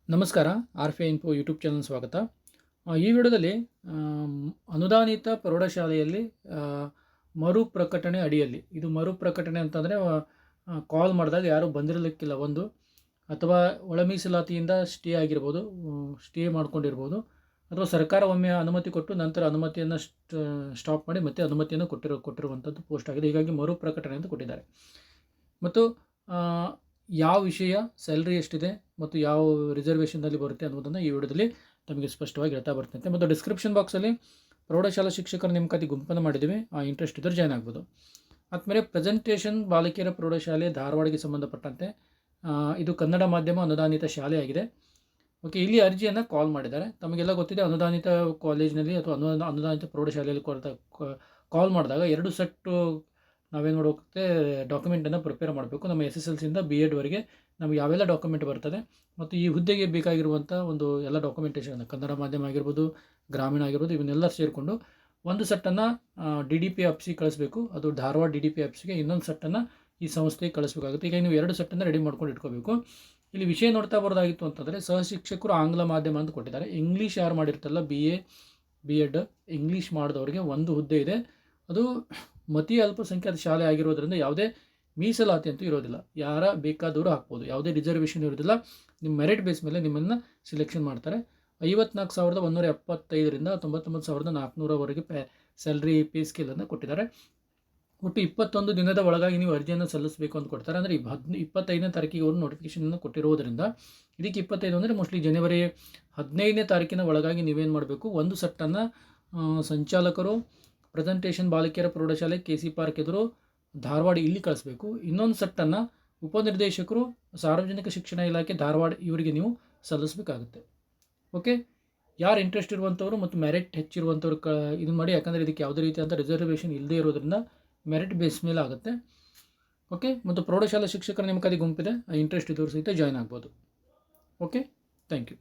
ನಮಸ್ಕಾರ. ಆರ್‌ಫೆ info YouTube channel ಸ್ವಾಗತ. ಈ ವಿಡಿಯೋದಲ್ಲಿ ಅನುದಾನಿತ ಪ್ರೌಢಶಾಲೆಯಲ್ಲಿ ಆ, ಮರು ಪ್ರಕಟಣೆ ಅಡಿಯಲ್ಲಿ, ಇದು ಮರು ಪ್ರಕಟಣೆ ಅಂತಂದರೆ ಕಾಲ್ ಮಾಡಿದಾಗ ಯಾರೂ ಬಂದಿರಲಿಕ್ಕಿಲ್ಲ ಒಂದು, ಅಥವಾ ಒಳ ಮೀಸಲಾತಿಯಿಂದ ಸ್ಟೇ ಆಗಿರ್ಬೋದು, ಸ್ಟೇ ಮಾಡ್ಕೊಂಡಿರ್ಬೋದು, ಅಥವಾ ಸರ್ಕಾರ ಒಮ್ಮೆ ಅನುಮತಿ ಕೊಟ್ಟು ನಂತರ ಅನುಮತಿಯನ್ನು ಸ್ಟಾಪ್ ಮಾಡಿ ಮತ್ತೆ ಅನುಮತಿಯನ್ನು ಕೊಟ್ಟಿರುವಂಥದ್ದು ಪೋಸ್ಟ್ ಆಗಿದೆ. ಹೀಗಾಗಿ ಮರು ಪ್ರಕಟಣೆ ಅಂತ ಕೊಟ್ಟಿದ್ದಾರೆ. ಮತ್ತು ಯಾವ ವಿಷಯ, ಸ್ಯಾಲ್ರಿ ಎಷ್ಟಿದೆ ಮತ್ತು ಯಾವ ರಿಸರ್ವೇಷನ್ನಲ್ಲಿ ಬರುತ್ತೆ ಅನ್ನೋದನ್ನು ಈ ವಿಡಿಯೋದಲ್ಲಿ ತಮಗೆ ಸ್ಪಷ್ಟವಾಗಿ ಹೇಳ್ತಾ ಬರ್ತಂತೆ. ಮತ್ತು ಡಿಸ್ಕ್ರಿಪ್ಷನ್ ಬಾಕ್ಸಲ್ಲಿ ಪ್ರೌಢಶಾಲಾ ಶಿಕ್ಷಕರ ನೇಮಕಾತಿ ಗುಂಪನ್ನು ಮಾಡಿದ್ದೀವಿ, ಇಂಟ್ರೆಸ್ಟ್ ಇದ್ದರೆ ಜಾಯ್ನ್ ಆಗ್ಬೋದು. ಆದಮೇಲೆ ಪ್ರೆಸೆಂಟೇಷನ್ ಬಾಲಕಿಯರ ಪ್ರೌಢಶಾಲೆ ಧಾರವಾಡಗೆ ಸಂಬಂಧಪಟ್ಟಂತೆ ಇದು ಕನ್ನಡ ಮಾಧ್ಯಮ ಅನುದಾನಿತ ಶಾಲೆ ಆಗಿದೆ. ಓಕೆ, ಇಲ್ಲಿ ಅರ್ಜಿಯನ್ನು ಕಾಲ್ ಮಾಡಿದ್ದಾರೆ. ತಮಗೆಲ್ಲ ಗೊತ್ತಿದೆ, ಅನುದಾನಿತ ಕಾಲೇಜಿನಲ್ಲಿ ಅಥವಾ ಅನುದಾನಿತ ಪ್ರೌಢಶಾಲೆಯಲ್ಲಿ ಕಾಲ್ ಮಾಡಿದಾಗ 2 ಸೆಟ್ಟು ನಾವೇನು ಮಾಡೋಗುತ್ತೆ, ಡಾಕ್ಯುಮೆಂಟನ್ನು ಪ್ರಿಪೇರ್ ಮಾಡಬೇಕು. ನಮ್ಮ SSLCಯಿಂದ BEdವರೆಗೆ ನಮಗೆ ಯಾವೆಲ್ಲ ಡಾಕ್ಯುಮೆಂಟ್ ಬರ್ತದೆ ಮತ್ತು ಈ ಹುದ್ದೆಗೆ ಬೇಕಾಗಿರುವಂಥ ಒಂದು ಎಲ್ಲ ಡಾಕ್ಯುಮೆಂಟೇಷನ್, ಕನ್ನಡ ಮಾಧ್ಯಮ ಆಗಿರ್ಬೋದು, ಗ್ರಾಮೀಣ ಆಗಿರ್ಬೋದು, ಇವನ್ನೆಲ್ಲ ಸೇರಿಕೊಂಡು ಒಂದು ಸೆಟ್ಟನ್ನು DDP ಆಫೀಸಿಗೆ ಕಳಿಸ್ಬೇಕು. ಅದು ಧಾರವಾಡ DDP ಆಫೀಸಿಗೆ. ಇನ್ನೊಂದು ಸೆಟ್ಟನ್ನು ಈ ಸಂಸ್ಥೆಗೆ ಕಳಿಸ್ಬೇಕಾಗುತ್ತೆ. ಈಗ ನೀವು 2 ಸೆಟ್ಟನ್ನು ರೆಡಿ ಮಾಡ್ಕೊಂಡು ಇಟ್ಕೋಬೇಕು. ಇಲ್ಲಿ ವಿಷಯ ನೋಡ್ತಾ ಬರೋದಾಗಿತ್ತು ಅಂತಂದರೆ, ಸಹಶಿಕ್ಷಕರು ಆಂಗ್ಲ ಮಾಧ್ಯಮ ಅಂತ ಕೊಟ್ಟಿದ್ದಾರೆ. ಇಂಗ್ಲೀಷ್ ಯಾರು ಮಾಡಿರ್ತಲ್ಲ, BA BEd ಇಂಗ್ಲೀಷ್ ಮಾಡಿದವರಿಗೆ ಒಂದು ಹುದ್ದೆ ಇದೆ. ಅದು ಮತಿ ಅಲ್ಪಸಂಖ್ಯಾತ ಶಾಲೆ ಆಗಿರೋದ್ರಿಂದ ಯಾವುದೇ ಮೀಸಲಾತಿ ಅಂತೂ ಇರೋದಿಲ್ಲ. ಯಾರ ಬೇಕಾದವರು ಹಾಕ್ಬೋದು, ಯಾವುದೇ ರಿಸರ್ವೇಷನ್ ಇರೋದಿಲ್ಲ. ನಿಮ್ಮ ಮೆರಿಟ್ ಬೇಸ್ ಮೇಲೆ ನಿಮ್ಮನ್ನು ಸಿಲೆಕ್ಷನ್ ಮಾಡ್ತಾರೆ. 54,175ರಿಂದ 99,400ವರೆಗೆ ಸ್ಯಾಲ್ರಿ ಪೇ ಸ್ಕೇಲನ್ನು ಕೊಟ್ಟಿದ್ದಾರೆ. ಒಟ್ಟು 21 ದಿನದ ಒಳಗಾಗಿ ನೀವು ಅರ್ಜಿಯನ್ನು ಸಲ್ಲಿಸಬೇಕು ಅಂತ ಕೊಡ್ತಾರೆ. ಅಂದರೆ 25ನೇ ತಾರೀಕಿಗೆ ಅವರು ನೋಟಿಫಿಕೇಷನನ್ನು ಕೊಟ್ಟಿರೋದ್ರಿಂದ ಇದಕ್ಕೆ 25 ಅಂದರೆ ಮೋಸ್ಟ್ಲಿ ಜನವರಿ 15ನೇ ತಾರೀಕಿನ ಒಳಗಾಗಿ ನೀವೇನು ಮಾಡಬೇಕು, ಒಂದು ಸೆಟ್ಟನ್ನು ಸಂಚಾಲಕರು ಪ್ರೆಸೆಂಟೇಷನ್ ಬಾಲಕಿಯರ ಪ್ರೌಢಶಾಲೆ KC ಪಾರ್ಕ್ ಎದುರು ಧಾರವಾಡ ಇಲ್ಲಿ ಕಳಿಸ್ಬೇಕು. ಇನ್ನೊಂದು ಸೆಟ್ಟನ್ನು ಉಪನಿರ್ದೇಶಕರು ಸಾರ್ವಜನಿಕ ಶಿಕ್ಷಣ ಇಲಾಖೆ ಧಾರವಾಡ ಇವರಿಗೆ ನೀವು ಸಲ್ಲಿಸಬೇಕಾಗುತ್ತೆ. ಓಕೆ, ಯಾರು ಇಂಟ್ರೆಸ್ಟ್ ಇರುವಂಥವ್ರು ಮತ್ತು ಮೆರಿಟ್ ಹೆಚ್ಚಿರುವಂಥವ್ರು ಇದನ್ನು ಮಾಡಿ. ಯಾಕಂದರೆ ಇದಕ್ಕೆ ಯಾವುದೇ ರೀತಿಯಾದಂಥ ರಿಸರ್ವೇಷನ್ ಇಲ್ಲದೇ ಇರೋದ್ರಿಂದ ಮೆರಿಟ್ ಬೇಸ್ ಮೇಲೆ ಆಗುತ್ತೆ. ಓಕೆ, ಮತ್ತು ಪ್ರೌಢಶಾಲಾ ಶಿಕ್ಷಕರ ನೇಮಕಾತಿ ಗುಂಪಿದೆ, ಇಂಟ್ರೆಸ್ಟ್ ಇದ್ದವರು ಸಹಿತ ಜಾಯ್ನ್ ಆಗ್ಬೋದು. Okay, thank you.